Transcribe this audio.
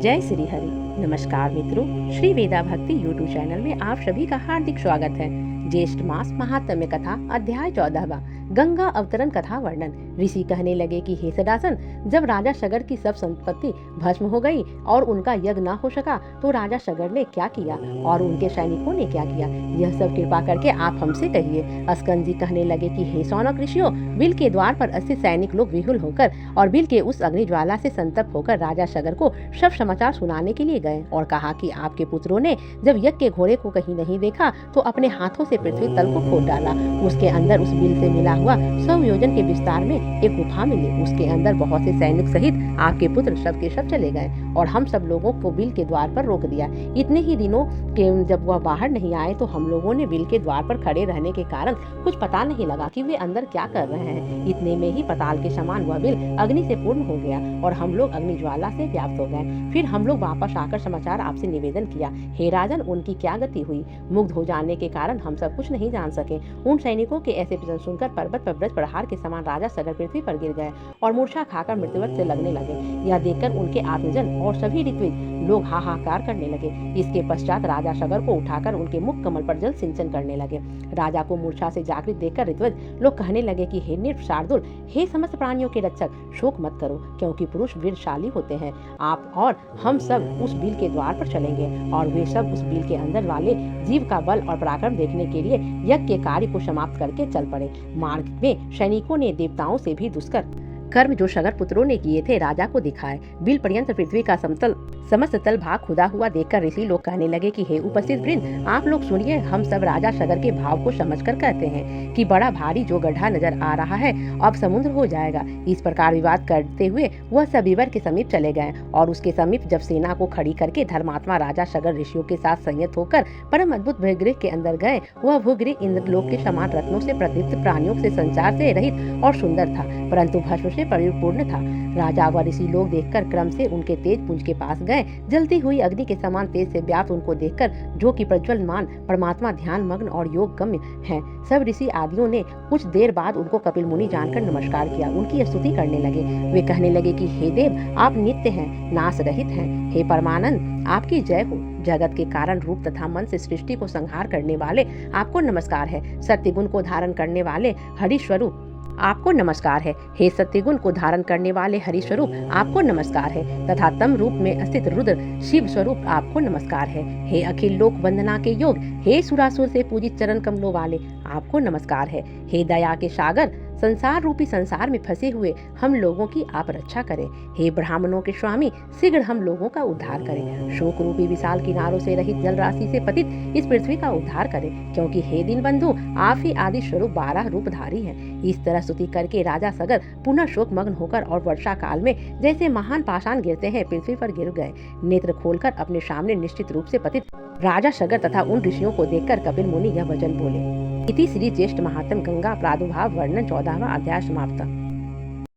जय श्री हरि। नमस्कार मित्रों, श्री वेदा भक्ति यूट्यूब चैनल में आप सभी का हार्दिक स्वागत है। ज्येष्ठ मास महात्म्य कथा अध्याय 14वां, गंगा अवतरण कथा वर्णन। ऋषि कहने लगे कि हे सदासन, जब राजा सगर की सब संपत्ति भस्म हो गई और उनका यज्ञ न हो सका तो राजा सगर ने क्या किया और उनके सैनिकों ने क्या किया, यह सब कृपा करके आप हमसे कहिए। अस्कंद जी कहने लगे कि हे सौनक ऋषियों, बिल के द्वार पर 80 सैनिक लोग विहुल होकर और बिल के उस अग्नि ज्वाला से संतप्त होकर राजा सगर को सब समाचार सुनाने के लिए गए और कहा कि आपके पुत्रों ने जब यज्ञ के घोड़े को कहीं नहीं देखा तो अपने हाथों से पृथ्वी तल को खोद डाला। उसके अंदर उस बिल से मिला हुआ 100 योजन के विस्तार में एक गुफा मिली। उसके अंदर बहुत से सैनिक सहित आपके पुत्र सब के सब चले गए और हम सब लोगों को बिल के द्वार पर रोक दिया। इतने ही दिनों के जब वह बाहर नहीं आए तो हम लोगों ने बिल के द्वार पर खड़े रहने के कारण कुछ पता नहीं लगा कि वे अंदर क्या कर रहे हैं। इतने में ही पताल के समान वह बिल अग्नि से पूर्ण हो गया और हम लोग अग्नि ज्वाला से व्याप्त हो गए। फिर हम लोग वापस आकर समाचार आपसे निवेदन किया। हे राजन, उनकी क्या गति हुई? मुग्ध हो जाने के कारण हम सब कुछ नहीं जान सके। उन सैनिकों के ऐसे वचन सुनकर पर्वत पर ब्रज प्रहार के समान राजा सगर पृथ्वी पर गिर गए और मूर्छा खाकर मृत्युवत से लगने लगे। यह देखकर उनके आत्मजन और सभी ऋत्विज लोग हाहाकार करने लगे। इसके पश्चात राजा सगर को उठाकर उनके मुख कमल पर जल सिंचन करने लगे। राजा को मूर्छा से जागृत देखकर ऋत्विज लोग कहने लगे कि हे नृप शार्दुल, हे समस्त प्राणियों के रक्षक, शोक मत करो, क्योंकि पुरुष वीरशाली होते हैं। आप और हम सब उस बिल के द्वार पर चलेंगे और वे सब उस बिल के अंदर वाले जीव का बल और पराक्रम देखने के लिए यज्ञ के कार्य को समाप्त करके चल पड़े। मार्ग में सैनिकों ने देवताओं से भी दुष्कर कर्म जो सगर पुत्रों ने किए थे राजा को दिखाए। बिल पर्यंत पृथ्वी का समस्त तल भाग खुदा हुआ देखकर ऋषि लोग कहने लगे कि हे उपस्थित वृंद, आप लोग सुनिए। हम सब राजा सगर के भाव को समझकर कहते हैं कि बड़ा भारी जो गड्ढा नजर आ रहा है अब समुद्र हो जाएगा। इस प्रकार विवाद करते हुए वह सबिवर के समीप चले गए और उसके समीप जब सेना को खड़ी करके धर्मात्मा राजा सगर ऋषियों के साथ संयत होकर परम अद्भुत भूगृह के अंदर गए। वह भूगृह इंद्रलोक के समान रत्नों से प्रदीप्त, प्राणियों से संचार से रहित और सुंदर था, परंतु भस्म से परिपूर्ण था। राजा व ऋषि लोग देखकर क्रम से उनके तेज पुंज के पास गए। जलती हुई अग्नि के समान तेज से व्याप्त उनको देखकर, जो कि प्रज्वलमान परमात्मा ध्यान मग्न और योग गम्य हैं, सब ऋषि आदियों ने कुछ देर बाद उनको कपिल मुनि जानकर नमस्कार किया, उनकी स्तुति करने लगे। वे कहने लगे कि हे देव, आप नित्य हैं, नाश रहित हैं। हे परमानंद, आपकी जय हो। जगत के कारण रूप तथा मन से सृष्टि को संहार करने वाले आपको नमस्कार है। सत्य गुण को धारण करने वाले हरि स्वरूप आपको नमस्कार है। हे सत्यगुण को धारण करने वाले हरि स्वरूप आपको नमस्कार है, तथा तम रूप में स्थित रुद्र शिव स्वरूप आपको नमस्कार है। हे अखिल लोक वंदना के योग, हे सुरासुर से पूजित चरण कमलों वाले आपको नमस्कार है। हे दया के सागर, संसार रूपी संसार में फंसे हुए हम लोगों की आप रक्षा करें। हे ब्राह्मणों के स्वामी, शीघ्र हम लोगों का उद्धार करें। शोक रूपी विशाल किनारों से रहित जल राशि से पतित इस पृथ्वी का उद्धार करें, क्योंकि हे दीन बंधु, आप ही आदि स्वरूप 12 रूपधारी हैं। इस तरह स्तुति करके राजा सगर पुनः शोक मग्न होकर और वर्षा काल में जैसे महान पाषाण गिरते हैं पृथ्वी पर गिर गए। नेत्र खोलकर अपने सामने निश्चित रूप से पतित राजा सगर तथा उन ऋषियों को देखकर कपिल मुनि यह वचन बोले। इति श्री ज्येष्ठ महात्म्य गंगा प्रादुर्भाव वर्णन 14वां अध्याय समाप्त।